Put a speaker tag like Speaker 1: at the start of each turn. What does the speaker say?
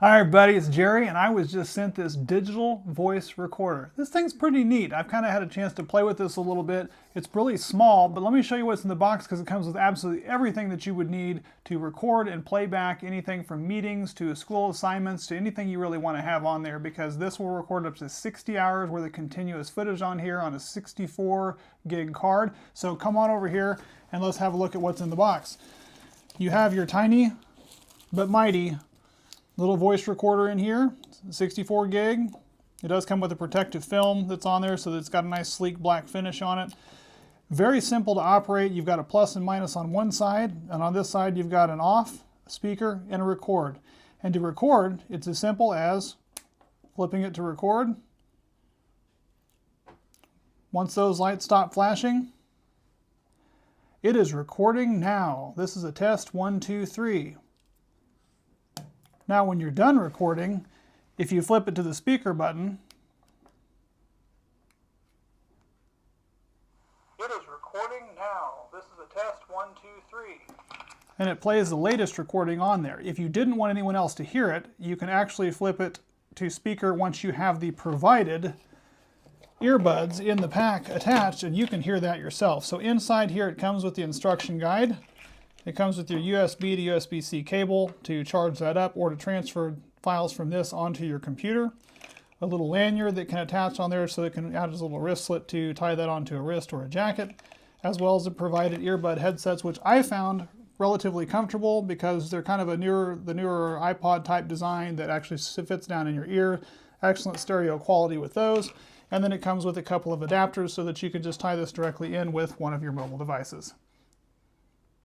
Speaker 1: Hi everybody, it's Jerry, and I was just sent this digital voice recorder. This thing's pretty neat. I've kind of had a chance to play with this a little bit. It's really small, but let me show you what's in the box because it comes with absolutely everything that you would need to record and play back anything from meetings to school assignments to anything you really want to have on there, because this will record up to 60 hours worth of continuous footage on here on a 64 gig card. So come on over here and let's have a look at what's in the box. You have your tiny but mighty little voice recorder in here, 64 gig. It does come with a protective film that's on there, so that it's got a nice sleek black finish on it. Very simple to operate. You've got a plus and minus on one side, and on this side you've got an off, a speaker, and a record. And to record, it's as simple as flipping it to record. Once those lights stop flashing, it is recording now. This is a test 1, 2, 3. Now when you're done recording, if you flip it to the speaker button, it is recording now. This is a test 1, 2, 3. And it plays the latest recording on there. If you didn't want anyone else to hear it, you can actually flip it to speaker once you have the provided earbuds in the pack attached, and you can hear that yourself. So inside here it comes with the instruction guide. It comes with your USB to USB-C cable to charge that up or to transfer files from this onto your computer. A little lanyard that can attach on there so it can add as a little wristlet to tie that onto a wrist or a jacket, as well as the provided earbud headsets, which I found relatively comfortable because they're kind of the newer iPod type design that actually fits down in your ear. Excellent stereo quality with those. And then it comes with a couple of adapters so that you can just tie this directly in with one of your mobile devices.